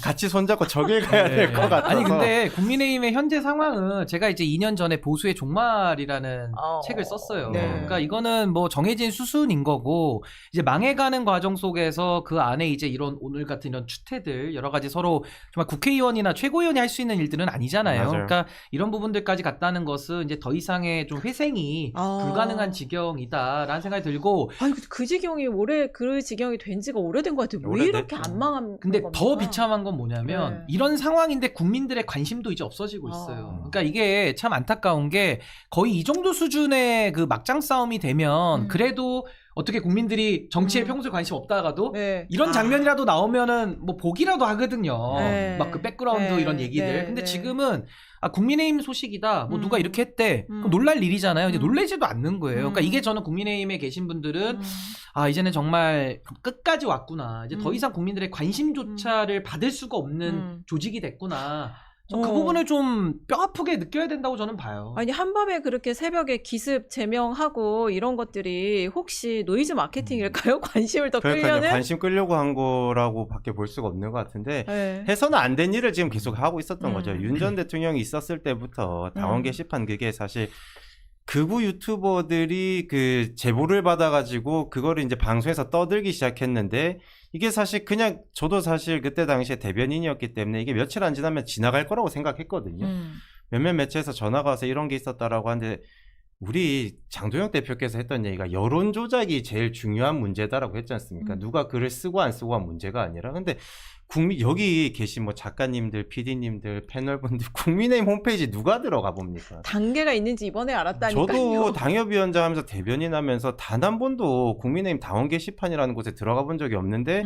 같이 손잡고 저길 가야 될 것 같아서. 아니 근데 국민의힘의 현재 상황은 제가 이제 2년 전에 보수의 종말이라는 책을 썼어요. 네. 그러니까 이거는 뭐 정해진 수순인 거고 이제 망해가는 과정 속에서 그 안에 이제 이런 오늘 같은 이런 추태들 여러 가지 서로 정말 국회의원이나 최고위원이 할 수 있는 일들은 아니잖아요. 맞아요. 그러니까 이런 부분들까지 갔다는 것은 이제 더 이상의 좀 회생이 불가능한 지경이다라는 생각이 들고. 아니 그 지경이 그 지경이 된 지가 오래된 것 같아요. 왜 이렇게 안 망한 근데 겁니까? 더 비참한 건 뭐냐면 네. 이런 상황인데 국민들의 관심도 이제 없어지고 있어요. 그러니까 이게 참 안타까운 게 거의 이 정도 수준의 그 막장 싸움이 되면 그래도 어떻게 국민들이 정치에 평소에 관심 없다가도 네. 이런 장면이라도 나오면은 뭐 보기라도 하거든요. 네. 막 그 백그라운드 네. 이런 얘기들. 네. 근데 네. 지금은 국민의힘 소식이다. 뭐 누가 이렇게 했대. 그럼 놀랄 일이잖아요. 이제 놀라지도 않는 거예요. 그러니까 이게 저는 국민의힘에 계신 분들은 이제는 정말 끝까지 왔구나. 이제 더 이상 국민들의 관심조차를 받을 수가 없는 조직이 됐구나. 그 부분을 좀 뼈아프게 느껴야 된다고 저는 봐요. 아니 한밤에 그렇게 새벽에 기습 제명하고 이런 것들이 혹시 노이즈 마케팅일까요? 관심을 더 그러니까요. 끌려는? 관심 끌려고 한 거라고밖에 볼 수가 없는 것 같은데 네. 해서는 안 된 일을 지금 계속 하고 있었던 거죠. 윤 전 대통령이 있었을 때부터 당원 게시판 그게 사실 극우 유튜버들이 그 제보를 받아가지고 그거를 이제 방송에서 떠들기 시작했는데 이게 사실 그냥 저도 사실 그때 당시에 대변인이었기 때문에 이게 며칠 안 지나면 지나갈 거라고 생각했거든요. 몇몇 매체에서 전화가 와서 이런 게 있었다라고 하는데 우리 장도영 대표께서 했던 얘기가 여론 조작이 제일 중요한 문제다라고 했지 않습니까? 누가 글을 쓰고 안 쓰고가 문제가 아니라. 근데 여기 계신 뭐 작가님들, PD님들, 패널분들 국민의힘 홈페이지 누가 들어가 봅니까? 단계가 있는지 이번에 알았다니까요. 저도 당협위원장 하면서 대변인 하면서 단 한 번도 국민의힘 당원 게시판이라는 곳에 들어가 본 적이 없는데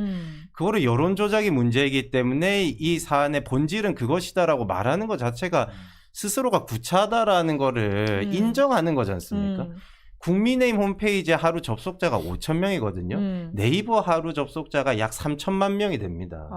그거를 여론 조작이 문제이기 때문에 이 사안의 본질은 그것이다라고 말하는 것 자체가 스스로가 구차하다라는 거를 인정하는 거지 않습니까? 국민의힘 홈페이지 하루 접속자가 5,000명이거든요. 네이버 하루 접속자가 약 3천만 명이 됩니다.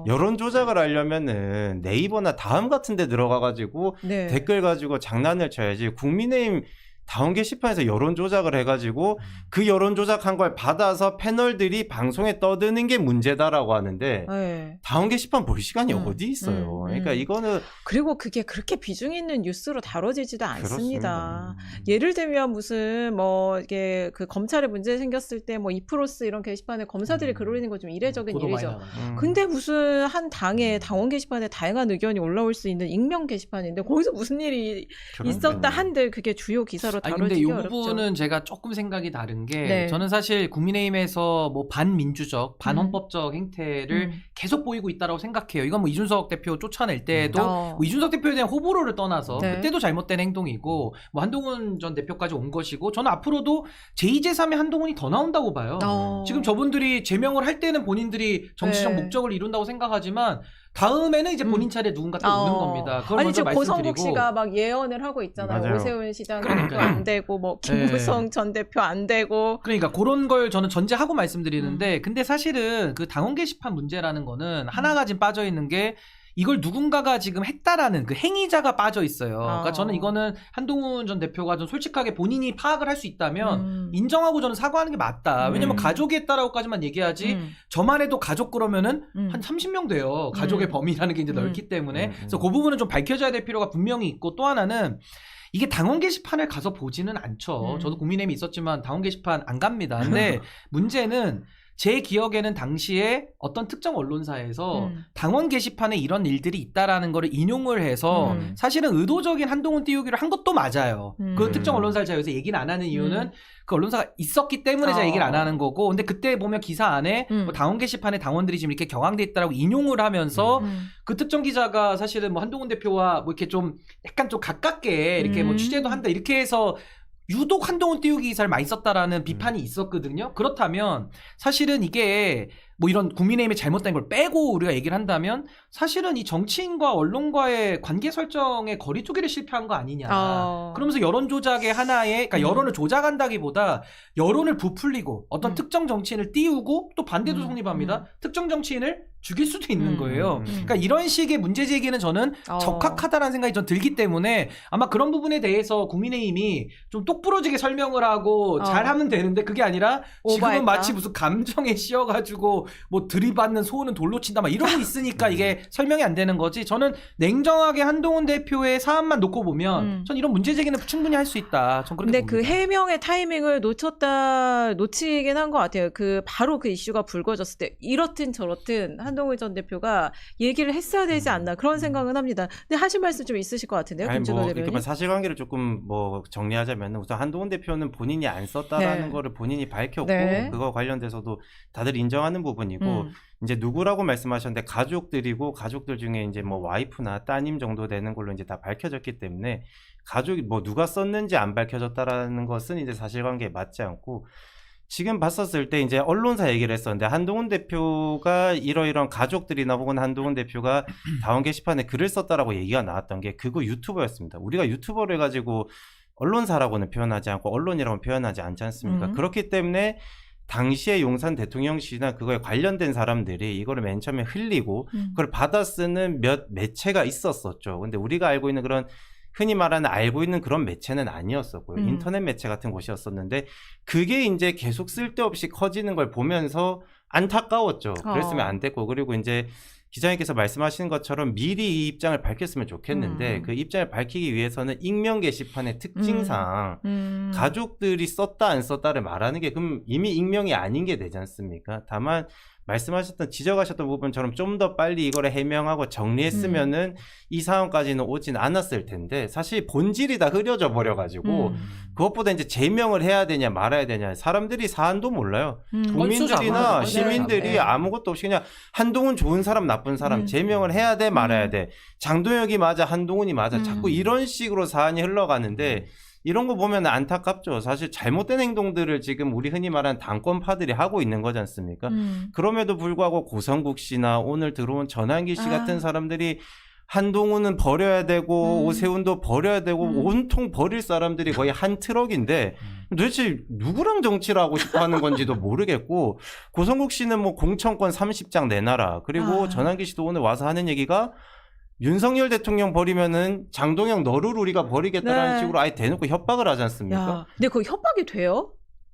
여론 조작을 하려면은 네이버나 다음 같은 데 들어가가지고 네. 댓글 가지고 장난을 쳐야지. 국민의힘 당원 게시판에서 여론 조작을 해가지고 그 여론 조작한 걸 받아서 패널들이 방송에 떠드는 게 문제다라고 하는데 네. 당원 게시판 볼 시간이 어디 있어요. 그러니까 이거는 그리고 그게 그렇게 비중 있는 뉴스로 다뤄지지도 않습니다. 그렇습니다. 예를 들면 무슨 뭐 이게 그 검찰에 문제 생겼을 때 뭐 이프로스 이런 게시판에 검사들이 글 올리는 거 좀 이례적인 보도 많이 일이죠. 나가죠. 근데 무슨 한 당의 당원 게시판에 다양한 의견이 올라올 수 있는 익명 게시판인데 거기서 무슨 일이 있었다 한들 그게 주요 기사로 아니 근데 다뤄지기 이 어렵죠. 부분은 제가 조금 생각이 다른 게 네. 저는 사실 국민의힘에서 뭐 반민주적, 반헌법적 행태를 계속 보이고 있다고 생각해요. 이건 뭐 이준석 대표 쫓아낼 때도 뭐 이준석 대표에 대한 호불호를 떠나서 네. 그때도 잘못된 행동이고 뭐 한동훈 전 대표까지 온 것이고 저는 앞으로도 제2, 제3의 한동훈이 더 나온다고 봐요. 지금 저분들이 제명을 할 때는 본인들이 정치적 네. 목적을 이룬다고 생각하지만 다음에는 이제 본인 차례 누군가 또 오는 겁니다. 그걸 아니 먼저 지금 고성국 말씀드리고. 씨가 막 예언을 하고 있잖아요. 맞아요. 오세훈 시장도 그러니까요. 안 되고 뭐 김무성 전 대표 안 되고. 그러니까 그런 걸 저는 전제하고 말씀드리는데 근데 사실은 그 당원 게시판 문제라는 거는 하나가 지금 빠져 있는 게 이걸 누군가가 지금 했다라는 그 행위자가 빠져 있어요. 그러니까 저는 이거는 한동훈 전 대표가 좀 솔직하게 본인이 파악을 할 수 있다면 인정하고 저는 사과하는 게 맞다. 왜냐면 가족이 했다라고까지만 얘기하지 저만 해도 가족 그러면은 한 30명 돼요. 가족의 범위라는 게 이제 넓기 때문에. 그래서 그 부분은 좀 밝혀져야 될 필요가 분명히 있고 또 하나는 이게 당원 게시판을 가서 보지는 않죠. 저도 국민의힘이 있었지만 당원 게시판 안 갑니다. 근데 문제는 제 기억에는 당시에 어떤 특정 언론사에서 당원 게시판에 이런 일들이 있다라는 거를 인용을 해서 사실은 의도적인 한동훈 띄우기를 한 것도 맞아요. 그 특정 언론사를 제가 여기서 얘기를 안 하는 이유는 그 언론사가 있었기 때문에 제가 얘기를 안 하는 거고 근데 그때 보면 기사 안에 뭐 당원 게시판에 당원들이 지금 이렇게 격앙돼 있다라고 인용을 하면서 그 특정 기자가 사실은 뭐 한동훈 대표와 뭐 이렇게 좀 약간 좀 가깝게 이렇게 뭐 취재도 한다 이렇게 해서 유독 한동훈 띄우기 기사를 많이 썼다라는 비판이 있었거든요. 그렇다면 사실은 이게 뭐 이런 국민의힘의 잘못된 걸 빼고 우리가 얘기를 한다면 사실은 이 정치인과 언론과의 관계 설정의 거리두기를 실패한 거 아니냐. 그러면서 여론 조작의 하나의 그러니까 여론을 조작한다기보다 여론을 부풀리고 어떤 특정 정치인을 띄우고 또 반대도 성립합니다. 특정 정치인을 죽일 수도 있는 거예요. 음. 그러니까 이런 식의 문제 제기는 저는 적합하다라는 생각이 전 들기 때문에 아마 그런 부분에 대해서 국민의힘이 좀 똑부러지게 설명을 하고 잘하면 되는데 그게 아니라 지금은 오버했다. 마치 무슨 감정에 씌어가지고 뭐 들이받는 소원은 돌로 친다 막 이러고 있으니까 이게 설명이 안 되는 거지. 저는 냉정하게 한동훈 대표의 사안만 놓고 보면 전 이런 문제 제기는 충분히 할 수 있다. 전 그렇게 근데 봅니다. 그 해명의 타이밍을 놓치긴 한 것 같아요. 바로 그 이슈가 불거졌을 때 이렇든 저렇든 한동훈 전 대표가 얘기를 했어야 되지 않나 그런 생각은 합니다. 근데 하실 말씀 좀 있으실 것 같은데요, 아니 김준호 뭐 대변인. 이렇게 사실관계를 조금 뭐 정리하자면 우선 한동훈 대표는 본인이 안 썼다라는 네. 거를 본인이 밝혔고 네. 그거 관련돼서도 다들 인정하는 부분이고 이제 누구라고 말씀하셨는데 가족들이고 가족들 중에 이제 뭐 와이프나 따님 정도 되는 걸로 이제 다 밝혀졌기 때문에 가족이 뭐 누가 썼는지 안 밝혀졌다라는 것은 이제 사실관계에 맞지 않고 지금 봤었을 때 이제 언론사 얘기를 했었는데 한동훈 대표가 이러이러한 가족들이나 혹은 한동훈 대표가 다원 게시판에 글을 썼다라고 얘기가 나왔던 게 그거 유튜버였습니다. 우리가 유튜버를 가지고 언론사라고는 표현하지 않고 언론이라고 표현하지 않지 않습니까? 그렇기 때문에 당시에 용산 대통령실이나 그거에 관련된 사람들이 이거를 맨 처음에 흘리고 그걸 받아 쓰는 몇 매체가 있었었죠. 근데 우리가 알고 있는 그런 흔히 말하는 알고 있는 그런 매체는 아니었었고요. 인터넷 매체 같은 곳이었었는데 그게 이제 계속 쓸데없이 커지는 걸 보면서 안타까웠죠. 그랬으면 안 됐고 그리고 이제 기자님께서 말씀하신 것처럼 미리 이 입장을 밝혔으면 좋겠는데 그 입장을 밝히기 위해서는 익명 게시판의 특징상 가족들이 썼다 안 썼다를 말하는 게 그럼 이미 익명이 아닌 게 되지 않습니까? 다만 말씀하셨던 지적하셨던 부분처럼 좀 더 빨리 이거를 해명하고 정리했으면은 이 상황까지는 오진 않았을 텐데 사실 본질이 다 흐려져 버려가지고 그것보다 이제 제명을 해야 되냐 말아야 되냐 사람들이 사안도 몰라요. 국민들이나 건수잖아. 시민들이 네. 아무것도 없이 그냥 한동훈 좋은 사람 나쁜 사람 제명을 해야 돼 말아야 돼 장동혁이 맞아 한동훈이 맞아 자꾸 이런 식으로 사안이 흘러가는데 이런 거 보면 안타깝죠. 사실 잘못된 행동들을 지금 우리 흔히 말하는 당권파들이 하고 있는 거지 않습니까? 그럼에도 불구하고 고성국 씨나 오늘 들어온 전환기 씨 같은 사람들이 한동훈은 버려야 되고 오세훈도 버려야 되고 온통 버릴 사람들이 거의 한 트럭인데 도대체 누구랑 정치를 하고 싶어 하는 건지도 모르겠고 고성국 씨는 뭐 공천권 30장 내놔라. 그리고 전환기 씨도 오늘 와서 하는 얘기가 윤석열 대통령 버리면은 장동혁 너를 우리가 버리겠다라는 네. 식으로 아예 대놓고 협박을 하지 않습니까? 야, 근데 그 협박이 돼요?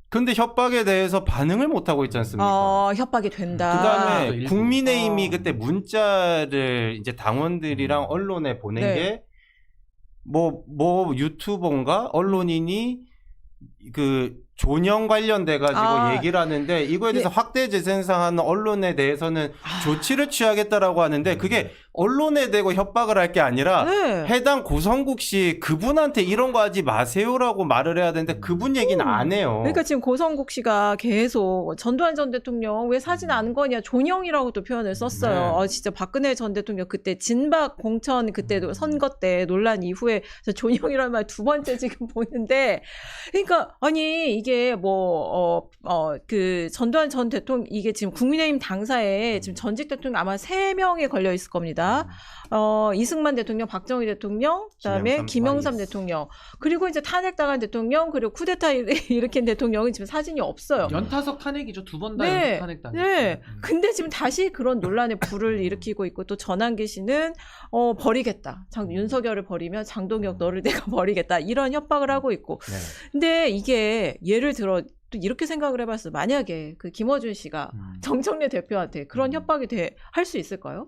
근데 협박에 대해서 반응을 못 하고 있지 않습니까? 협박이 된다. 그다음에 일부. 국민의힘이 그때 문자를 이제 당원들이랑 언론에 보낸 네. 게 뭐 유튜버인가 언론인이 그 존영 관련돼 가지고 얘기를 하는데 이거에 대해서 확대 재생산하는 언론에 대해서는 조치를 취하겠다라고 하는데 그게 언론에 대고 협박을 할 게 아니라 네. 해당 고성국 씨 그분한테 이런 거 하지 마세요라고 말을 해야 되는데 그분 얘기는 안 해요. 그러니까 지금 고성국 씨가 계속 전두환 전 대통령 왜 사진 안 거냐 존영이라고 또 표현을 썼어요. 네. 진짜 박근혜 전 대통령 그때 진박 공천 그때도 선거 때 논란 이후에 존영이라는 말 두 번째 지금 보는데 그러니까 아니 이게 그 전두환 전 대통령 이게 지금 국민의힘 당사에 지금 전직 대통령 아마 3명에 걸려 있을 겁니다. 이승만 대통령, 박정희 대통령, 그다음에 김영삼 대통령, 그리고 이제 탄핵당한 대통령, 그리고 쿠데타 일으킨 대통령은 지금 사진이 없어요. 연타석 탄핵이죠. 두 번 다 네, 연타 탄핵 네. 근데 지금 다시 그런 논란의 불을 일으키고 있고 또 전환기 씨는 버리겠다. 윤석열을 버리면 장동혁 너를 내가 버리겠다. 이런 협박을 하고 있고. 네. 근데 이게 예를 들어 또 이렇게 생각을 해봤어. 만약에 그 김어준 씨가 정청래 대표한테 그런 협박이 할 수 있을까요?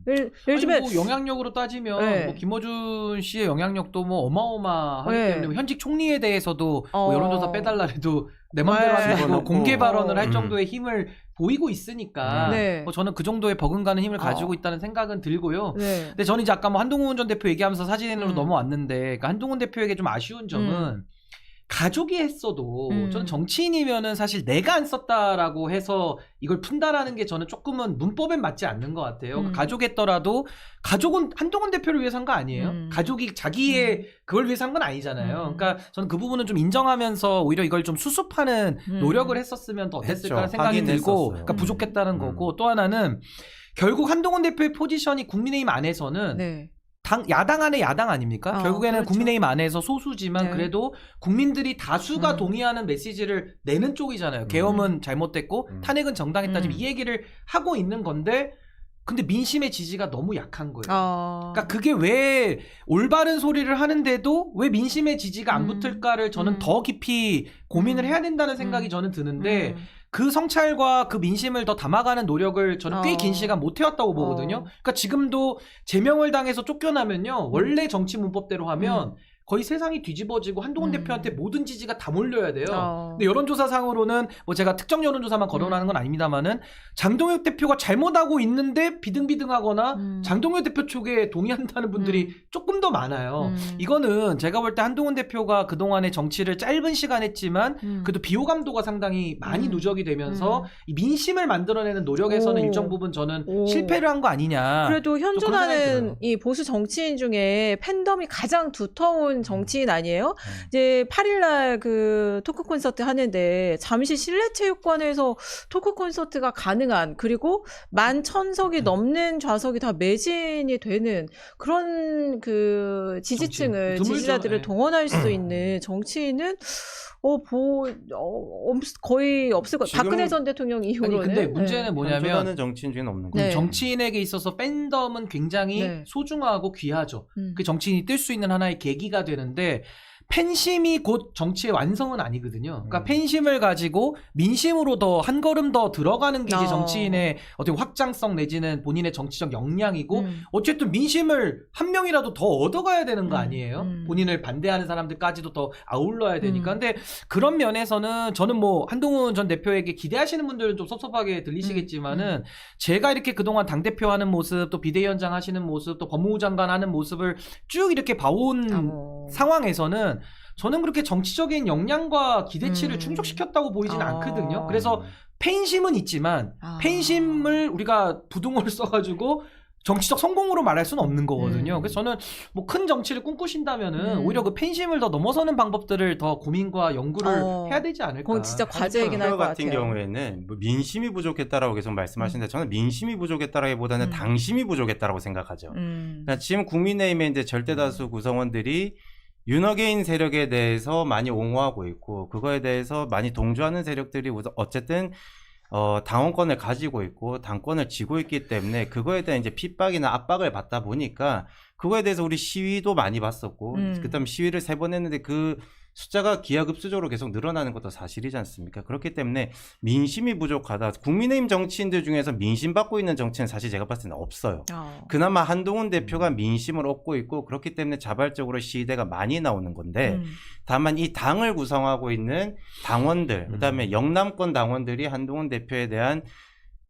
예를 들면 뭐 영향력으로 따지면 네. 뭐 김어준 씨의 영향력도 뭐 어마어마하기 네. 때문에 뭐 현직 총리에 대해서도 뭐 여론조사 빼달라 해도 내 맘대로 네. 하는 뭐 공개 발언을 할 음. 정도의 힘을 보이고 있으니까 네. 뭐 저는 그 정도의 버금가는 힘을 가지고 있다는 생각은 들고요. 네. 근데 저는 이제 아까 뭐 한동훈 전 대표 얘기하면서 사진으로 넘어왔는데 그러니까 한동훈 대표에게 좀 아쉬운 점은 가족이 했어도 저는 정치인이면은 사실 내가 안 썼다라고 해서 이걸 푼다라는 게 저는 조금은 문법엔 맞지 않는 것 같아요. 가족했더라도 가족은 한동훈 대표를 위해서 한 거 아니에요. 가족이 자기의 그걸 위해서 한 건 아니잖아요. 그러니까 저는 그 부분은 좀 인정하면서 오히려 이걸 좀 수습하는 노력을 했었으면 더 어땠을까 생각이 하긴 들고 했었어요. 그러니까 부족했다는 거고 또 하나는 결국 한동훈 대표의 포지션이 국민의힘 안에서는 네. 야당 안에 야당 아닙니까? 결국에는 그렇죠. 국민의힘 안에서 소수지만 네. 그래도 국민들이 다수가 동의하는 메시지를 내는 쪽이잖아요. 계엄은 잘못됐고 탄핵은 정당했다. 지금 이 얘기를 하고 있는 건데 근데 민심의 지지가 너무 약한 거예요. 아. 그러니까 그게 왜 올바른 소리를 하는데도 왜 민심의 지지가 안 붙을까를 저는 더 깊이 고민을 해야 된다는 생각이 저는 드는데 그 성찰과 그 민심을 더 담아가는 노력을 저는 꽤 긴 시간 못 해왔다고 보거든요. 그러니까 지금도 제명을 당해서 쫓겨나면요. 원래 정치 문법대로 하면 거의 세상이 뒤집어지고 한동훈 대표한테 모든 지지가 다 몰려야 돼요. 근데 여론조사상으로는 뭐 제가 특정 여론조사만 거론하는 건 아닙니다만은 장동혁 대표가 잘못하고 있는데 비등비등하거나 장동혁 대표 쪽에 동의한다는 분들이 조금 더 많아요. 이거는 제가 볼 때 한동훈 대표가 그동안의 정치를 짧은 시간 했지만 그래도 비호감도가 상당히 많이 누적이 되면서 이 민심을 만들어내는 노력에서는 오. 일정 부분 저는 오. 실패를 한 거 아니냐. 그래도 그런 생각이 현존하는 들어요. 이 보수 정치인 중에 팬덤이 가장 두터운 정치인 아니에요? 이제 8일날 그 토크 콘서트 하는데 잠시 실내체육관에서 토크 콘서트가 가능한 그리고 11,000석이 넘는 좌석이 다 매진이 되는 그런 그 지지층을 정치인. 지지자들을 드물죠. 동원할 수 있는 정치인은 거의 없을 것. 지금- 박근혜 전 대통령 이후로는. 아니 근데 문제는 뭐냐면 현존하는 정치인 중에는 없는 거예요. 네. 정치인에게 있어서 팬덤은 굉장히 네. 소중하고 귀하죠. 그 정치인이 뜰 수 있는 하나의 계기가 되는데 팬심이 곧 정치의 완성은 아니거든요. 그러니까 팬심을 가지고 민심으로 더 한 걸음 더 들어가는 게 이제 정치인의 어떻게 확장성 내지는 본인의 정치적 역량이고 어쨌든 민심을 한 명이라도 더 얻어가야 되는 거 아니에요? 본인을 반대하는 사람들까지도 더 아울러야 되니까. 근데 그런 면에서는 저는 뭐 한동훈 전 대표에게 기대하시는 분들은 좀 섭섭하게 들리시겠지만은 제가 이렇게 그동안 당대표 하는 모습 또 비대위원장 하시는 모습 또 법무부 장관 하는 모습을 쭉 이렇게 봐온 상황에서는 저는 그렇게 정치적인 역량과 기대치를 충족시켰다고 보이진 않거든요. 그래서 팬심은 있지만 팬심을 우리가 부등호를 써가지고 정치적 성공으로 말할 수는 없는 거거든요. 그래서 저는 뭐 큰 정치를 꿈꾸신다면은 오히려 그 팬심을 더 넘어서는 방법들을 더 고민과 연구를 해야 되지 않을까. 그건 진짜 과제이긴 할 것 같은 같아요. 경우에는 뭐 민심이 부족했다라고 계속 말씀하시는데 저는 민심이 부족했다라기보다는 당심이 부족했다라고 생각하죠. 그러니까 지금 국민의힘의 이제 절대다수 구성원들이 윤어게인 세력에 대해서 많이 옹호하고 있고 그거에 대해서 많이 동조하는 세력들이 어쨌든 당원권을 가지고 있고 당권을 쥐고 있기 때문에 그거에 대한 이제 핍박이나 압박을 받다 보니까 그거에 대해서 우리 시위도 많이 봤었고 그다음 시위를 3번 했는데 그 숫자가 기하급수적으로 계속 늘어나는 것도 사실이지 않습니까? 그렇기 때문에 민심이 부족하다. 국민의힘 정치인들 중에서 민심 받고 있는 정치는 사실 제가 봤을 때는 없어요. 그나마 한동훈 대표가 민심을 얻고 있고 그렇기 때문에 자발적으로 시위대가 많이 나오는 건데 다만 이 당을 구성하고 있는 당원들 그다음에 영남권 당원들이 한동훈 대표에 대한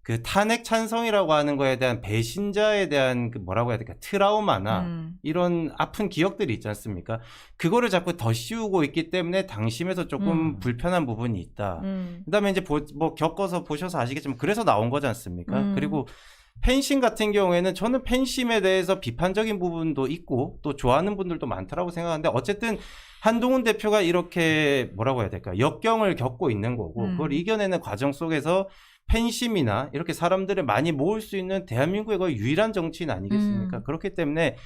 그 탄핵 찬성이라고 하는 거에 대한 배신자에 대한 그 뭐라고 해야 될까 트라우마나 이런 아픈 기억들이 있지 않습니까? 그거를 자꾸 더 씌우고 있기 때문에 당심에서 조금 불편한 부분이 있다. 그다음에 이제 뭐 겪어서 보셔서 아시겠지만 그래서 나온 거지 않습니까? 그리고 팬심 같은 경우에는 저는 팬심에 대해서 비판적인 부분도 있고 또 좋아하는 분들도 많더라고 생각하는데 어쨌든 한동훈 대표가 이렇게 뭐라고 해야 될까 역경을 겪고 있는 거고 그걸 이겨내는 과정 속에서 팬심이나 이렇게 사람들을 많이 모을 수 있는 대한민국의 거의 유일한 정치인 아니겠습니까? 그렇기 때문에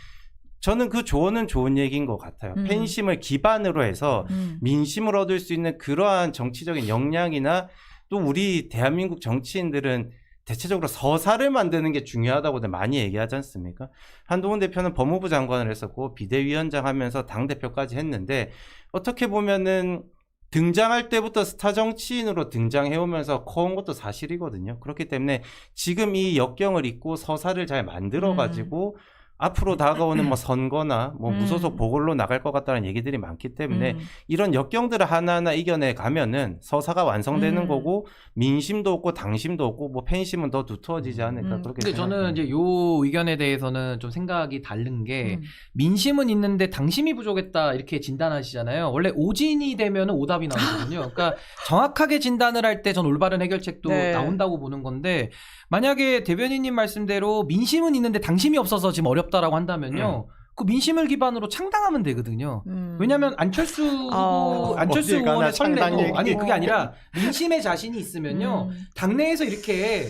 저는 그 조언은 좋은 얘기인 것 같아요. 팬심을 기반으로 해서 민심을 얻을 수 있는 그러한 정치적인 역량이나 또 우리 대한민국 정치인들은 대체적으로 서사를 만드는 게 중요하다고들 많이 얘기하지 않습니까? 한동훈 대표는 법무부 장관을 했었고 비대위원장 하면서 당대표까지 했는데 어떻게 보면은 등장할 때부터 스타 정치인으로 등장해오면서 커온 것도 사실이거든요. 그렇기 때문에 지금 이 역경을 잊고 서사를 잘 만들어가지고 앞으로 다가오는 뭐 선거나 뭐 무소속 보궐로 나갈 것 같다는 얘기들이 많기 때문에 이런 역경들을 하나하나 이겨내 가면은 서사가 완성되는 거고 민심도 없고 당심도 없고 뭐 팬심은 더 두터워지지 않을까 그렇게 근데 저는 이제 요 의견에 대해서는 좀 생각이 다른 게 민심은 있는데 당심이 부족했다 이렇게 진단하시잖아요. 원래 오진이 되면 오답이 나오거든요. 그러니까 정확하게 진단을 할 때 전 올바른 해결책도 나온다고 보는 건데 만약에 대변인님 말씀대로 민심은 있는데 당심이 없어서 지금 어렵다라고 한다면요. 그 민심을 기반으로 창당하면 되거든요. 왜냐하면 안철수 어딜 가나 의원의 창당 설레고 얘기. 아니 그게 아니라 민심의 자신이 있으면요. 당내에서 이렇게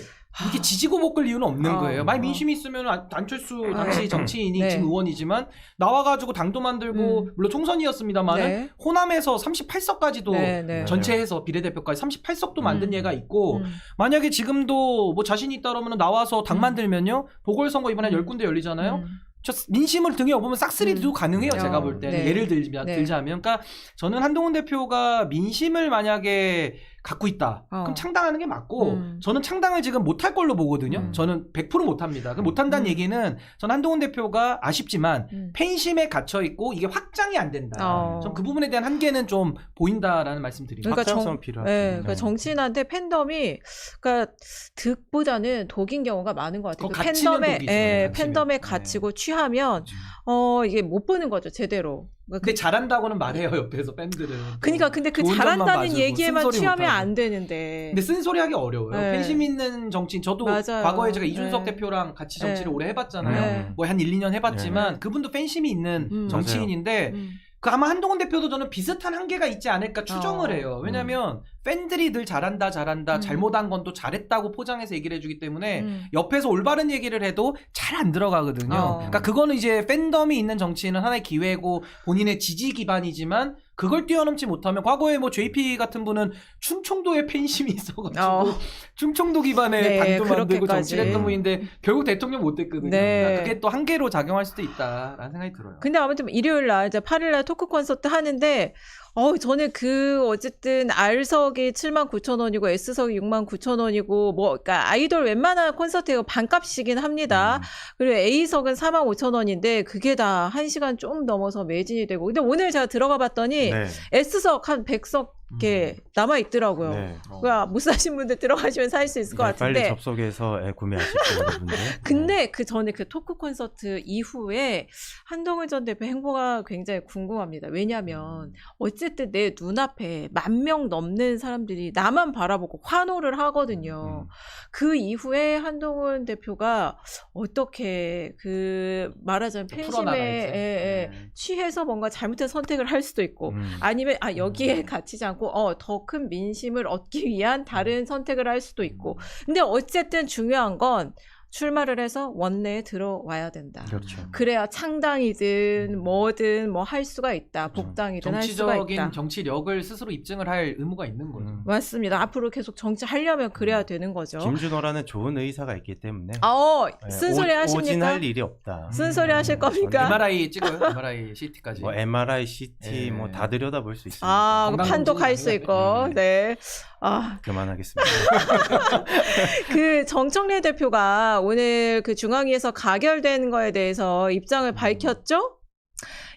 이게 지지고 볶을 이유는 없는 아. 거예요. 만약 민심이 있으면 안철수 당시 정치인이 네. 지금 의원이지만 나와가지고 당도 만들고 물론 총선이었습니다만 네. 호남에서 38석까지도 네, 네. 전체에서 비례대표까지 38석도 만든 예가 있고 음. 만약에 지금도 뭐 자신이 있다 그러면 나와서 당 만들면요 보궐선거 이번에 10군데 열리잖아요. 저 민심을 등에 업으면 싹쓸이도 가능해요. 제가 볼 때는 네. 예를 네. 들자면 그러니까 저는 한동훈 대표가 민심을 만약에 갖고 있다. 그럼 창당하는 게 맞고 저는 창당을 지금 못할 걸로 보거든요. 저는 100% 못합니다. 못한다는 얘기는 전 한동훈 대표가 아쉽지만 팬심에 갇혀 있고 이게 확장이 안 된다. 전 그 부분에 대한 한계는 좀 보인다라는 말씀드립니다. 그러니까 확장성 필요하죠. 네, 그러니까 정치인한테 팬덤이 그러니까 득보다는 독인 경우가 많은 것 같아요. 더 그 갇히면 팬덤에 독이죠. 예, 갇히면. 팬덤에 갇히고 취하면 이게 못 보는 거죠 제대로. 근데 잘한다고는 말해요 옆에서 팬들은. 그러니까 근데 그 좋은 점만 잘한다는 봐주고 얘기에만 쓴소리 취하면 못하고. 안 되는데. 근데 쓴소리하기 어려워요. 네. 팬심 있는 정치인 저도 맞아요. 과거에 제가 이준석 네. 대표랑 같이 정치를 네. 오래 해봤잖아요. 네. 뭐 한 1, 2년 해봤지만 그분도 팬심이 있는 정치인인데 그 아마 한동훈 대표도 저는 비슷한 한계가 있지 않을까 추정을 해요. 왜냐하면 팬들이 늘 잘한다 잘못한 건 또 잘했다고 포장해서 얘기를 해주기 때문에 옆에서 올바른 얘기를 해도 잘 안 들어가거든요. 그러니까 그거는 이제 팬덤이 있는 정치인은 하나의 기회고 본인의 지지 기반이지만 그걸 뛰어넘지 못하면 과거에 뭐 JP 같은 분은 충청도에 팬심이 있어가지고 충청도 기반의 네, 당도 만들고 그렇게까지. 정치를 했던 분인데 결국 대통령 못 됐거든요. 네. 그러니까 그게 또 한계로 작용할 수도 있다라는 생각이 들어요. 근데 아무튼 일요일 날 이제 8일 날 토크 콘서트 하는데 저는 어쨌든 R석이 79,000원이고 S석이 69,000원이고 뭐 그러니까 아이돌 웬만한 콘서트가 반값이긴 합니다. 그리고 A석은 45,000원인데 그게 다 1시간 좀 넘어서 매진이 되고. 근데 오늘 제가 들어가 봤더니 네. S석 한 100석 게 남아 있더라고요. 네. 그러니까 못 사신 분들 들어가시면 살 수 있을 것 네, 같은데. 빨리 접속해서 구매하십시오, 여러분들. 근데 저는 그 토크 콘서트 이후에 한동훈 전 대표 행보가 굉장히 궁금합니다. 왜냐하면 어쨌든 내 눈앞에 10,000명 넘는 사람들이 나만 바라보고 환호를 하거든요. 그 이후에 한동훈 대표가 어떻게 말하자면 팬심에 취해서 뭔가 잘못된 선택을 할 수도 있고 아니면 여기에 갇히지 않고 더 큰 민심을 얻기 위한 다른 선택을 할 수도 있고. 근데 어쨌든 중요한 건 출마를 해서 원내에 들어와야 된다. 그렇죠. 그래야 창당이든 뭐든 뭐 할 수가 있다. 복당이든 할 수가 있다. 정치적인 정치력을 스스로 입증을 할 의무가 있는 거죠. 맞습니다. 앞으로 계속 정치하려면 그래야 되는 거죠. 김준호라는 좋은 의사가 있기 때문에 쓴소리 하십니까? 오진할 일이 없다. 쓴소리 하실 겁니까? MRI 찍어요? MRI CT까지. 뭐 MRI, CT 뭐 다 들여다볼 수 있습니다. 판독할 수 있고. 네. 그만하겠습니다. 그 정청래 대표가 오늘 그 중앙위에서 가결된 거에 대해서 입장을 밝혔죠?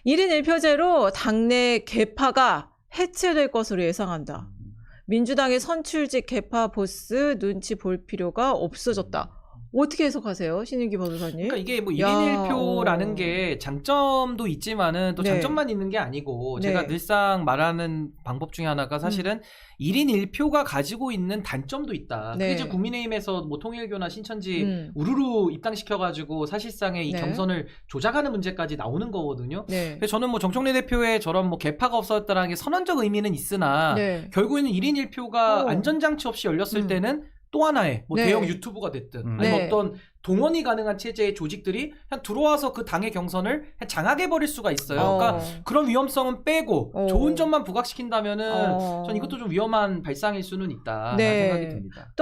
1인 1표제로 당내 계파가 해체될 것으로 예상한다. 민주당의 선출직 계파 보스 눈치 볼 필요가 없어졌다. 어떻게 해석하세요, 신인기 변호사님? 그러니까 이게 뭐 1인 1표라는 게 장점도 있지만은 또 장점만 있는 게 아니고 제가 늘상 말하는 방법 중에 하나가 사실은 1인 1표가 가지고 있는 단점도 있다. 그게 이제 국민의힘에서 뭐 통일교나 신천지 우르르 입당시켜가지고 사실상의 이 경선을 조작하는 문제까지 나오는 거거든요. 그래서 저는 뭐 정청래 대표의 저런 뭐 개파가 없었다라는 게 선언적 의미는 있으나 결국에는 1인 1표가 안전장치 없이 열렸을 때는 또 하나의 뭐 대형 유튜브가 됐든 아니면 어떤 동원이 가능한 체제의 조직들이 그냥 들어와서 그 당의 경선을 그냥 장악해버릴 수가 있어요. 그러니까 그런 위험성은 빼고 좋은 점만 부각시킨다면은 전 이것도 좀 위험한 발상일 수는 있다 생각이 듭니다.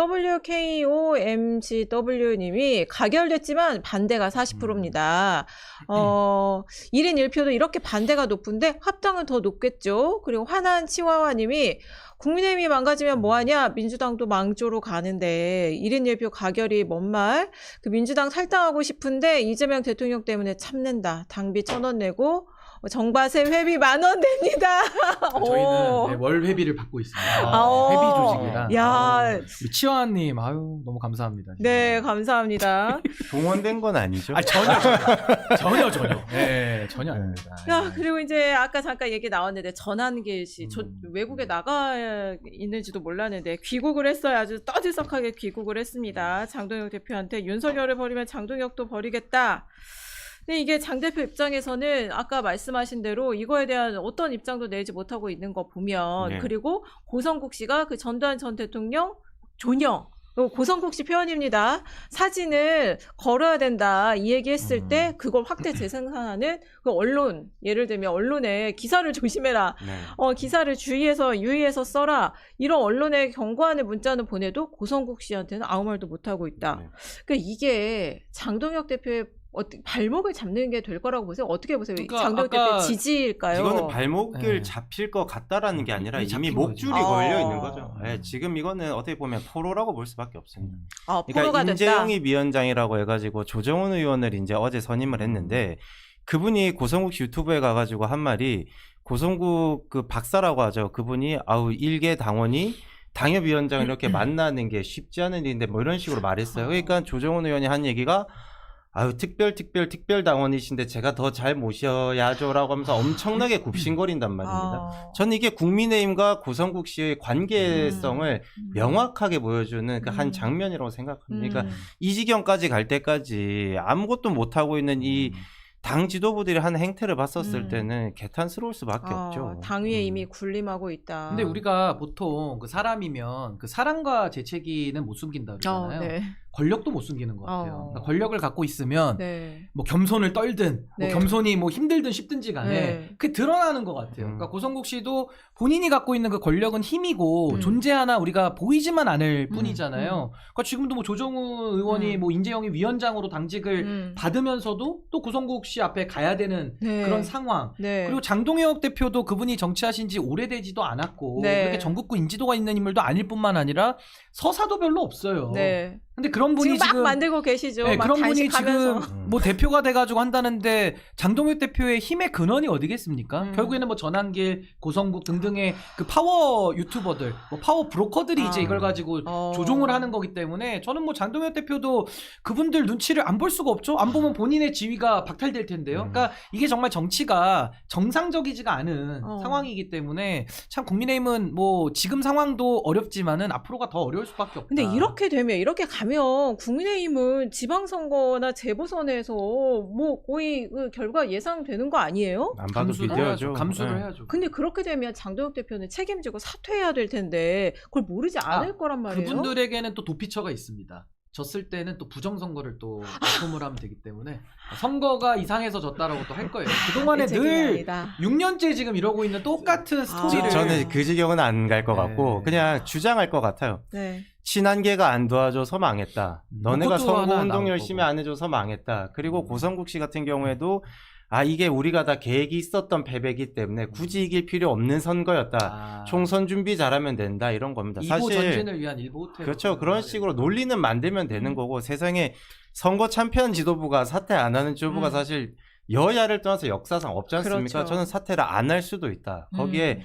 WKOMCW님이 가결됐지만 반대가 40%입니다. 1인 1표도 이렇게 반대가 높은데 합당은 더 높겠죠. 그리고 화난 치와와님이 국민의힘이 망가지면 뭐하냐? 민주당도 망조로 가는데 1인 1표 가결이 뭔 말? 그 민주당 탈당하고 싶은데 이재명 대통령 때문에 참는다. 당비 1,000원 내고 정바세 회비 10,000원 냅니다. 저희는 월 회비를 받고 있습니다. 회비 조직이라. 치와님 너무 감사합니다. 진짜. 네, 감사합니다. 동원된 건 아니죠? 전혀. 네, 전혀 아닙니다. 그리고 이제 아까 잠깐 얘기 나왔는데 전한길 씨, 저 외국에 나가 있는지도 몰랐는데 귀국을 했어요. 아주 떠들썩하게 귀국을 했습니다. 장동혁 대표한테 윤석열을 버리면 장동혁도 버리겠다. 근데 이게 장 대표 입장에서는 아까 말씀하신 대로 이거에 대한 어떤 입장도 내지 못하고 있는 거 보면 그리고 고성국 씨가 그 전두환 전 대통령 존영 고성국 씨 표현입니다. 사진을 걸어야 된다 이 얘기했을 때 그걸 확대 재생산하는 그 언론, 예를 들면 언론에 기사를 조심해라, 네. 기사를 주의해서 유의해서 써라, 이런 언론에 경고하는 문자는 보내도 고성국 씨한테는 아무 말도 못하고 있다. 네. 그러니까 이게 장동혁 대표의 발목을 잡는 게 될 거라고 보세요? 어떻게 보세요? 그러니까 장동혁 아까 대표 지지일까요? 이거는 발목을 네. 잡힐 것 같다라는 게 아니라 이미 이미 잡힌 목줄이 거죠. 걸려 있는 아. 거죠. 네, 지금 이거는 어떻게 보면 포로라고 볼 수밖에 없습니다. 포로가 그러니까 됐다. 임재영입 위원장이라고 해가지고 조정훈 의원을 이제 어제 선임을 했는데 그분이 고성국 씨 유튜브에 가가지고 한 말이 고성국 그 박사라고 하죠. 그분이 아우 일개 당원이 당협위원장을 이렇게 만나는 게 쉽지 않은 일인데 뭐 이런 식으로 말했어요. 그러니까 조정훈 의원이 한 얘기가 아유 특별 당원이신데 제가 더 잘 모셔야죠라고 하면서 엄청나게 굽신거린단 말입니다. 저는 이게 국민의힘과 고성국 씨의 관계성을 명확하게 보여주는 그 한 장면이라고 생각합니다. 그러니까 이 지경까지 갈 때까지 아무것도 못하고 있는 이 당 지도부들이 하는 행태를 봤었을 때는 개탄스러울 수밖에 없죠. 당위에 이미 군림하고 있다. 근데 우리가 보통 그 사람이면 그 사랑과 재채기는 못 숨긴다 그러잖아요. 네. 권력도 못 숨기는 것 같아요. 그러니까 권력을 갖고 있으면 네. 뭐 겸손을 떨든 네. 뭐 겸손이 뭐 힘들든 쉽든지 간에 네. 그게 드러나는 것 같아요. 그러니까 고성국 씨도 본인이 갖고 있는 그 권력은 힘이고 존재하나 우리가 보이지만 않을 뿐이잖아요. 그러니까 지금도 뭐 조정우 의원이 뭐 인재영입 위원장으로 당직을 받으면서도 또 고성국 씨 앞에 가야 되는 네. 그런 상황. 네. 그리고 장동혁 대표도 그분이 정치하신 지 오래되지도 않았고 네. 그렇게 전국구 인지도가 있는 인물도 아닐 뿐만 아니라 서사도 별로 없어요. 네. 근데 그런 분이 지금 막 만들고 계시죠. 네, 막 그런 분이 단식하면서. 지금 뭐 대표가 돼가지고 한다는데 장동혁 대표의 힘의 근원이 어디겠습니까? 결국에는 뭐 전한길, 고성국 등등의 그 파워 유튜버들, 뭐 파워 브로커들이 이제 이걸 가지고 조종을 하는 거기 때문에 저는 뭐 장동혁 대표도 그분들 눈치를 안 볼 수가 없죠. 안 보면 본인의 지위가 박탈될 텐데요. 그러니까 이게 정말 정치가 정상적이지가 않은 상황이기 때문에 참 국민의힘은 뭐 지금 상황도 어렵지만은 앞으로가 더 어려울 수밖에 없다. 근데 이렇게 되면 이렇게 가면 국민의힘은 지방선거나 재보선에서 뭐 거의 그 결과 예상되는 거 아니에요? 안 봐도 감수를 비디오죠. 해야죠. 감수를 네. 해야죠. 근데 그렇게 되면 장동혁 대표는 책임지고 사퇴해야 될 텐데 그걸 모르지 않을 거란 말이에요. 그분들에게는 또 도피처가 있습니다. 졌을 때는 또 부정선거를 또 납품을 하면 되기 때문에 선거가 이상해서 졌다라고 또 할 거예요. 그동안에 내 책임이 늘 아니다. 6년째 지금 이러고 있는 똑같은 스토리를 저는 그 지경은 안 갈 것 같고 그냥 주장할 것 같아요. 네. 친한계가 안 도와줘서 망했다. 너네가 그것도 하나 선거운동 나올 열심히 거고. 안 해줘서 망했다. 그리고 고성국 씨 같은 경우에도 아 이게 우리가 다 계획이 있었던 패배이기 때문에 굳이 이길 필요 없는 선거였다. 총선 준비 잘하면 된다 이런 겁니다. 이보 사실 전진을 위한 일보 호텔 그렇죠. 그런 식으로 논리는 만들면 되는 거고 세상에 선거 참패한 지도부가 사퇴 안 하는 지도부가 사실 여야를 떠나서 역사상 없지 않습니까? 그렇죠. 저는 사퇴를 안 할 수도 있다. 거기에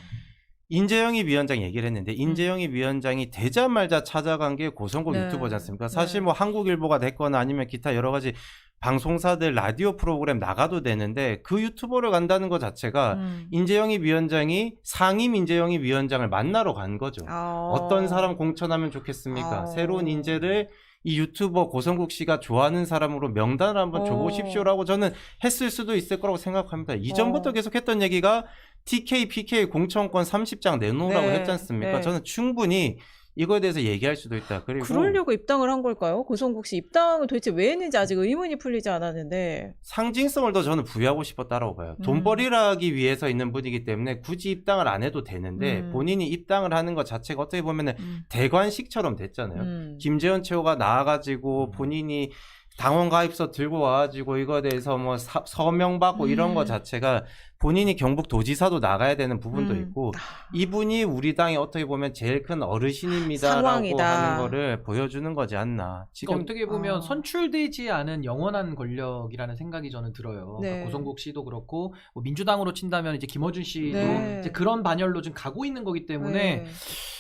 인재영입 위원장이 얘기를 했는데 인재영입 위원장이 되자마자 찾아간 게 고성국 네. 유튜버지 않습니까? 사실 네. 뭐 한국일보가 됐거나 아니면 기타 여러 가지 방송사들 라디오 프로그램 나가도 되는데 그 유튜버를 간다는 것 자체가 인재영입 위원장이 상임 인재영입 위원장을 만나러 간 거죠. 어떤 사람 공천하면 좋겠습니까? 새로운 인재를 이 유튜버 고성국 씨가 좋아하는 사람으로 명단을 한번 줘보십시오라고 저는 했을 수도 있을 거라고 생각합니다. 이전부터 계속했던 얘기가 TK, PK 공천권 30장 내놓으라고 네, 했지 않습니까? 네. 저는 충분히 이거에 대해서 얘기할 수도 있다. 그리고 그러려고 입당을 한 걸까요? 고성국 씨 입당을 도대체 왜 했는지 아직 의문이 풀리지 않았는데. 상징성을 더 저는 부여하고 싶었다라고 봐요. 돈벌이를 하기 위해서 있는 분이기 때문에 굳이 입당을 안 해도 되는데 본인이 입당을 하는 것 자체가 어떻게 보면 대관식처럼 됐잖아요. 김재현 최고가 나와가지고 본인이 당원 가입서 들고 와가지고 이거에 대해서 뭐 서명 받고 이런 거 자체가 본인이 경북 도지사도 나가야 되는 부분도 있고 이분이 우리 당에 어떻게 보면 제일 큰 어르신입니다라고 상황이다. 하는 거를 보여주는 거지 않나. 지금 그러니까 어떻게 보면 선출되지 않은 영원한 권력이라는 생각이 저는 들어요. 네. 그러니까 고성국 씨도 그렇고 뭐 민주당으로 친다면 이제 김어준 씨도 네. 이제 그런 반열로 좀 가고 있는 거기 때문에 네.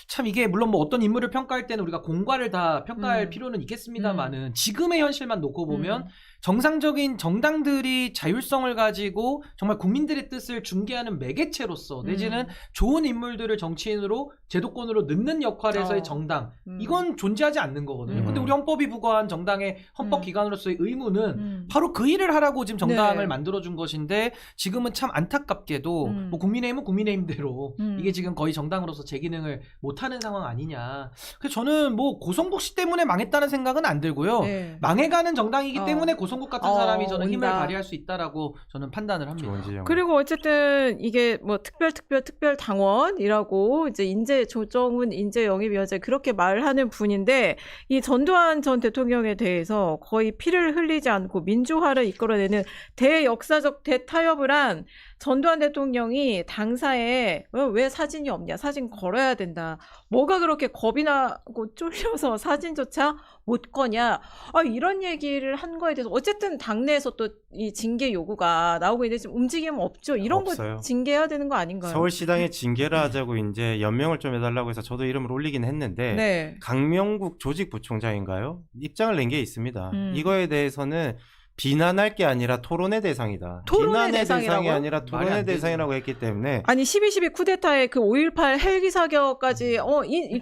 참 이게 물론 뭐 어떤 인물을 평가할 때는 우리가 공과를 다 평가할 필요는 있겠습니다만은 지금의 현실만 놓고 보면 정상적인 정당들이 자율성을 가지고 정말 국민들의 뜻을 중개하는 매개체로서 내지는 좋은 인물들을 정치인으로 제도권으로 넣는 역할에서의 정당 이건 존재하지 않는 거거든요. 근데 우리 헌법이 부과한 정당의 헌법기관으로서의 의무는 바로 그 일을 하라고 지금 정당을 네. 만들어준 것인데 지금은 참 안타깝게도 뭐 국민의힘은 국민의힘대로 이게 지금 거의 정당으로서 제 기능을 못하는 상황 아니냐. 그래서 저는 뭐 고성국 씨 때문에 망했다는 생각은 안 들고요. 네. 망해가는 정당이기 때문에 고성국 같은 사람이 저는 힘을 온다. 발휘할 수 있다라고 저는 판단을 합니다. 좋은 지적. 그리고 어쨌든 이게 뭐 특별 당원이라고 이제 조정훈 인재영입위원장 그렇게 말하는 분인데 이 전두환 전 대통령에 대해서 거의 피를 흘리지 않고 민주화를 이끌어내는 대역사적 대타협을 한 전두환 대통령이 당사에 왜 사진이 없냐, 사진 걸어야 된다, 뭐가 그렇게 겁이 나고 쫄려서 사진조차 못 거냐, 이런 얘기를 한 거에 대해서 어쨌든 당내에서 또 이 징계 요구가 나오고 있는데 지금 움직임은 없죠. 이런 없어요. 거 징계해야 되는 거 아닌가요? 서울시당에 징계를 하자고 이제 연명을 좀 해달라고 해서 저도 이름을 올리긴 했는데 네. 강명국 조직부총장인가요? 입장을 낸 게 있습니다. 이거에 대해서는 비난할 게 아니라 토론의 대상이다. 토론의 비난의 대상이 대상이라고요? 아니라 말이 토론의 안 되죠. 대상이라고 했기 때문에 아니 12.12 쿠데타의 그 5.18 헬기 사격까지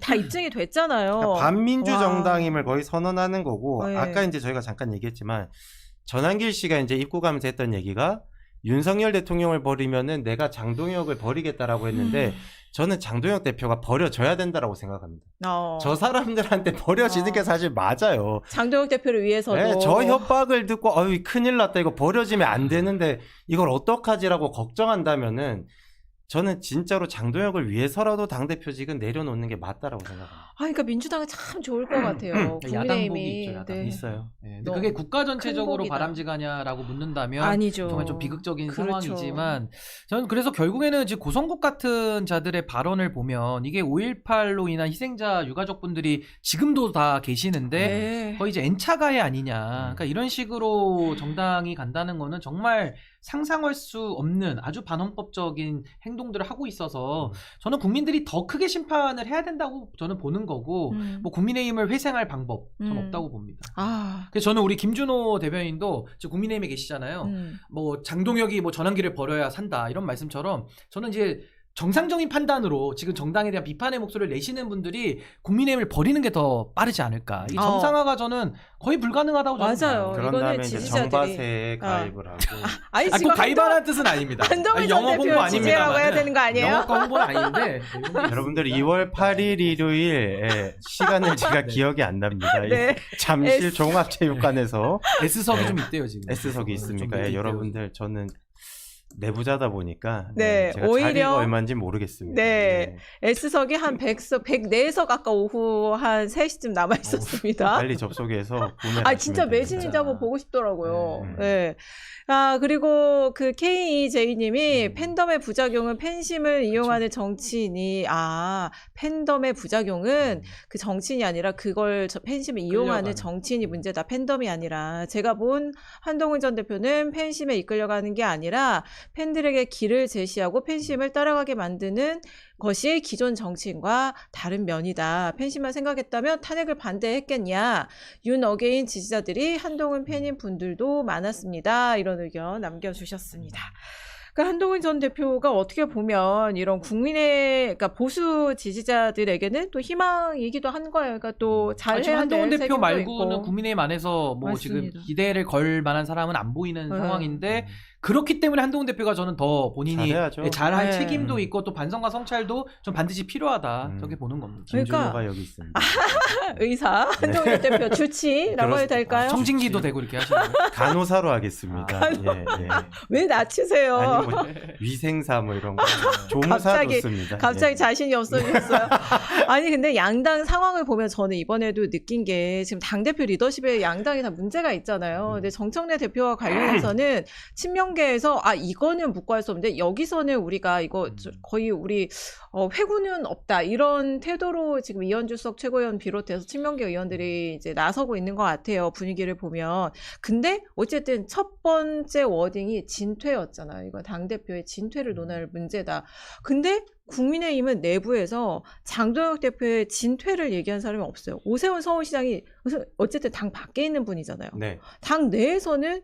다 입증이 됐잖아요. 그러니까 반민주 와. 정당임을 거의 선언하는 거고 네. 아까 이제 저희가 잠깐 얘기했지만 전한길 씨가 이제 입국하면서 했던 얘기가 윤석열 대통령을 버리면은 내가 장동혁을 버리겠다라고 했는데 저는 장동혁 대표가 버려져야 된다라고 생각합니다. 저 사람들한테 버려지는 게 사실 맞아요. 장동혁 대표를 위해서도. 네, 저 협박을 듣고 큰일 났다 이거 버려지면 안 되는데 이걸 어떡하지라고 걱정한다면은 저는 진짜로 장동혁을 위해서라도 당대표직은 내려놓는 게 맞다라고 생각합니다. 그러니까 민주당은 참 좋을 것 같아요. 야당복이 국민의힘이. 있죠, 야당. 네. 있어요. 네, 근데 그게 국가 전체적으로 큰 복이다. 바람직하냐라고 묻는다면 아니죠. 정말 좀 비극적인 그렇죠. 상황이지만 저는 그래서 결국에는 지금 고성국 같은 자들의 발언을 보면 이게 5.18로 인한 희생자 유가족분들이 지금도 다 계시는데 네. 거의 이제 N차 가해 아니냐. 그러니까 이런 식으로 정당이 간다는 거는 정말 상상할 수 없는 아주 반헌법적인 행동들을 하고 있어서 저는 국민들이 더 크게 심판을 해야 된다고 저는 보는 거고 뭐 국민의힘을 회생할 방법 전 없다고 봅니다. 그래서 저는 우리 김준호 대변인도 지금 국민의힘에 계시잖아요. 뭐 장동혁이 뭐 전환기를 버려야 산다 이런 말씀처럼 저는 이제 정상적인 판단으로 지금 정당에 대한 비판의 목소리를 내시는 분들이 국민의힘을 버리는 게 더 빠르지 않을까. 이 정상화가 저는 거의 불가능하다고 저는 맞아요. 봐요. 그런 이거는 다음에 이제 지지자들이- 정바세에 가입을 하고 아니 꼭 지금 가입하라는 뜻은 아닙니다. 한동훈 영어 전 홍보 대표 아닙니다만은. 지지라고 해야 되는 거 아니에요? 영어과 홍보는 아닌데 여러분들 2월 8일 일요일 시간을 제가 기억이 안 납니다. 네. 잠실 S. 종합체육관에서 S석이 네. 좀 있대요 지금. S석이 있습니까? 좀 예, 있대요. 여러분들 저는 내부자다 보니까 네, 제가 오히려- 자리가 얼마인지 모르겠습니다. 네. S석이 한 100석, 104석 아까 오후 한 3시쯤 남아 있었습니다. 빨리 접속해서 구매하시면 진짜 됩니다. 매진인지 한번 보고 싶더라고요. 네. 네. 그리고 그 KEJ님이 팬덤의 부작용은 팬심을 이용하는 정치인이, 팬덤의 부작용은 그 정치인이 아니라 그걸 팬심을 이용하는 끌려가는. 정치인이 문제다. 팬덤이 아니라. 제가 본 한동훈 전 대표는 팬심에 이끌려가는 게 아니라 팬들에게 길을 제시하고 팬심을 따라가게 만드는 것이 기존 정치인과 다른 면이다. 팬심만 생각했다면 탄핵을 반대했겠냐. 윤 어게인 지지자들이 한동훈 팬인 분들도 많았습니다. 이런 의견 남겨주셨습니다. 그러니까 한동훈 전 대표가 어떻게 보면 이런 그러니까 보수 지지자들에게는 또 희망이기도 한 거예요. 그러니까 또 잘해야 지금 한동훈 될 대표 책임도 말고는 있고. 국민의힘 안에서 뭐 맞습니다. 지금 기대를 걸 만한 사람은 안 보이는 네. 상황인데 그렇기 때문에 한동훈 대표가 저는 더 본인이 잘해야죠. 잘할 네. 책임도 있고 또 반성과 성찰도 좀 반드시 필요하다. 저렇게 보는 겁니다. 김준호가 그러니까- 여기 있습니다. 의사 한동훈 대표 주치라고 해도 될까요? 청진기도 되고 이렇게 하시는 거예요. 간호사로 하겠습니다. 예, 예. 왜 낮추세요? 아니 뭐 위생사 뭐 이런 거 조무사 갑자기- 좋습니다. 갑자기 예. 자신이 없어졌어요. 아니 근데 양당 상황을 보면 저는 이번에도 느낀 게 지금 당대표 리더십에 양당이 다 문제가 있잖아요. 근데 정청래 대표와 관련해서는 친명계에서 이거는 묵과할 수 없는데 여기서는 우리가 이거 거의 우리 회구는 없다 이런 태도로 지금 이현주석 최고위원 비롯해서 친명계 의원들이 이제 나서고 있는 것 같아요. 분위기를 보면. 근데 어쨌든 첫 번째 워딩이 진퇴였잖아요. 이거 당대표의 진퇴를 논할 문제다. 근데 국민의힘은 내부에서 장동혁 대표의 진퇴를 얘기한 사람이 없어요. 오세훈 서울시장이 어쨌든 당 밖에 있는 분이잖아요. 네. 당 내에서는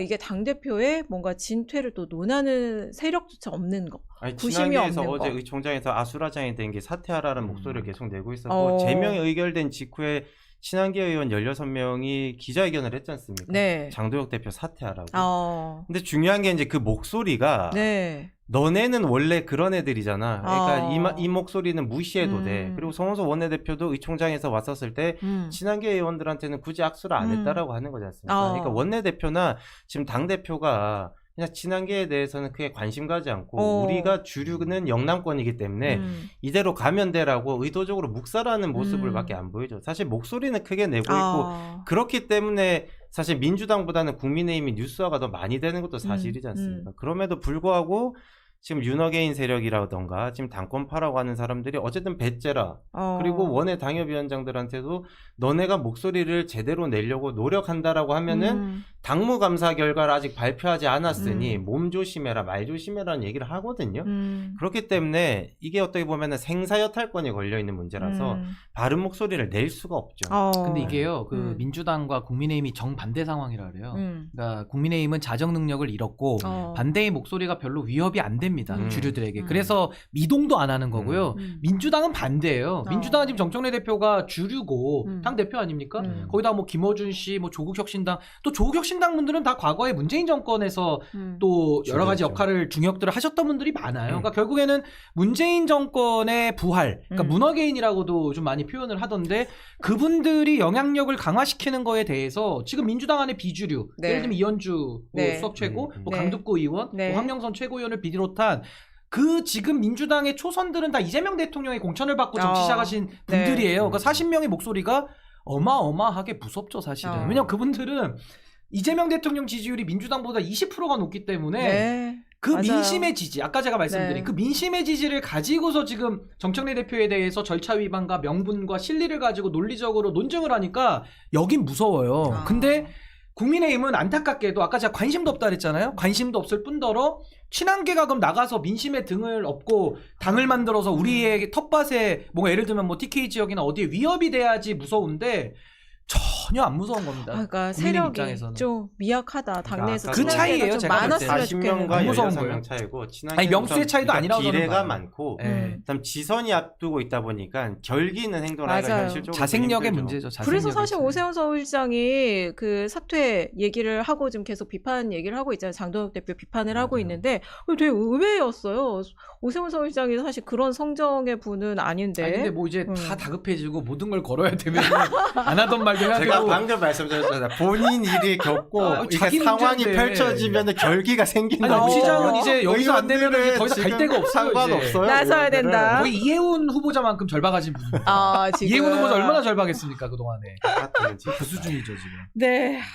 이게 당대표의 뭔가 진퇴를 또 논하는 세력조차 없는 거. 아니, 구심이 친한계에서 없는 어제 거. 의총장에서 아수라장이 된 게 사퇴하라는 목소리를 계속 내고 있었고, 어. 제명이 의결된 직후에 친한계 의원 16명이 기자회견을 했지 않습니까? 네. 장도혁 대표 사퇴하라고. 어. 근데 중요한 게 이제 그 목소리가 네. 너네는 원래 그런 애들이잖아. 그러니까 어. 이 목소리는 무시해도 돼. 그리고 송원석 원내대표도 의총장에서 왔었을 때 친한계 의원들한테는 굳이 악수를 안 했다라고 하는 거지 않습니까? 그러니까 원내대표나 지금 당대표가 그냥 친한계에 대해서는 크게 관심 가지 않고 우리가 주류는 영남권이기 때문에 이대로 가면 돼라고 의도적으로 묵살하는 모습을 밖에 안 보이죠. 사실 목소리는 크게 내고 있고 그렇기 때문에 사실 민주당보다는 국민의힘이 뉴스화가 더 많이 되는 것도 사실이지 않습니까? 그럼에도 불구하고 지금 윤어게인 세력이라던가 지금 당권파라고 하는 사람들이 어쨌든 배째라 그리고 원외 당협위원장들한테도 너네가 목소리를 제대로 내려고 노력한다라고 하면은 당무감사 결과를 아직 발표하지 않았으니 몸 조심해라 말 조심해라는 얘기를 하거든요. 그렇기 때문에 이게 어떻게 보면은 생사여탈권이 걸려있는 문제라서 바른 목소리를 낼 수가 없죠. 근데 이게요, 그 민주당과 국민의힘이 정반대 상황이라 그래요. 그러니까 국민의힘은 자정 능력을 잃었고 반대의 목소리가 별로 위협이 안 됩니다. 주류들에게. 그래서 미동도 안 하는 거고요. 민주당은 반대예요. 민주당은 지금 정청래 대표가 주류고 당 대표 아닙니까? 거기다 뭐 김어준 씨, 뭐 조국혁신당, 또 조국혁신당 분들은 다 과거에 문재인 정권에서 또 여러 가지 역할을 중역들을 하셨던 분들이 많아요. 그러니까 결국에는 문재인 정권의 부활, 그러니까 문어게인이라고도 좀 많이 표현을 하던데 그분들이 영향력을 강화시키는 거에 대해서 지금 민주당 안에 비주류, 예를 들면 이현주 수석 최고, 뭐 강두구 의원, 뭐 황영선 최고위원을 비롯한 그 지금 민주당의 초선들은 다 이재명 대통령의 공천을 받고 정치 시작하신 분들이에요. 그러니까 40명의 목소리가 어마어마하게 무섭죠, 사실은. 왜냐면 그분들은 이재명 대통령 지지율이 민주당보다 20%가 높기 때문에 그 맞아요. 민심의 지지, 아까 제가 말씀드린 그 민심의 지지를 가지고서 지금 정청래 대표에 대해서 절차 위반과 명분과 실리를 가지고 논리적으로 논증을 하니까 여긴 무서워요. 근데 국민의힘은 안타깝게도 아까 제가 관심도 없다 그랬잖아요. 관심도 없을 뿐더러 친한계가 그럼 나가서 민심의 등을 업고 당을 만들어서 우리의 텃밭에 뭔가 예를 들면 뭐 TK 지역이나 어디에 위협이 돼야지 무서운데 전혀 안 무서운 겁니다. 그러니까 국민의힘 세력이 입장에서는. 좀 미약하다. 당내에서 그 차이예요, 좀 제가 볼 많았으면 때. 좋겠는데. 40명과 안 무서운 16명 거예요. 차이고 아니, 명수의 차이도 아니라고 저는 비례가 봐요. 많고 네. 그다음 지선이 앞두고 있다 보니까 결기는 행동하기가 맞아요. 현실적으로 자생력의 힘들죠. 문제죠. 그래서 자생력의 사실 차이. 오세훈 서울시장이 그 사퇴 얘기를 하고 지금 계속 비판 얘기를 하고 있잖아요. 장동혁 대표 비판을 하고 있는데 되게 의외였어요. 오세훈 서울시장이 사실 그런 성정의 분은 아닌데. 아니, 근데 뭐 이제 다 다급해지고 모든 걸 걸어야 되면 안 하던 말도 해야 제가 되고. 방금 말씀드렸잖아요. 본인 일이 겪고 이게 자기 상황이 문제인데. 펼쳐지면 결기가 생긴다. 아니, 시장은 이제 여기서 안 되면 더 이상 갈 지금 데가 없어요. 상관없어요. 나서야 의원들은. 된다. 거의 이해운 후보자만큼 절박하신 분입니다. 지금. 이해운 후보자 얼마나 절박했습니까, 그동안에. 똑같아요, 진짜. 그 수준이죠, 지금. 네.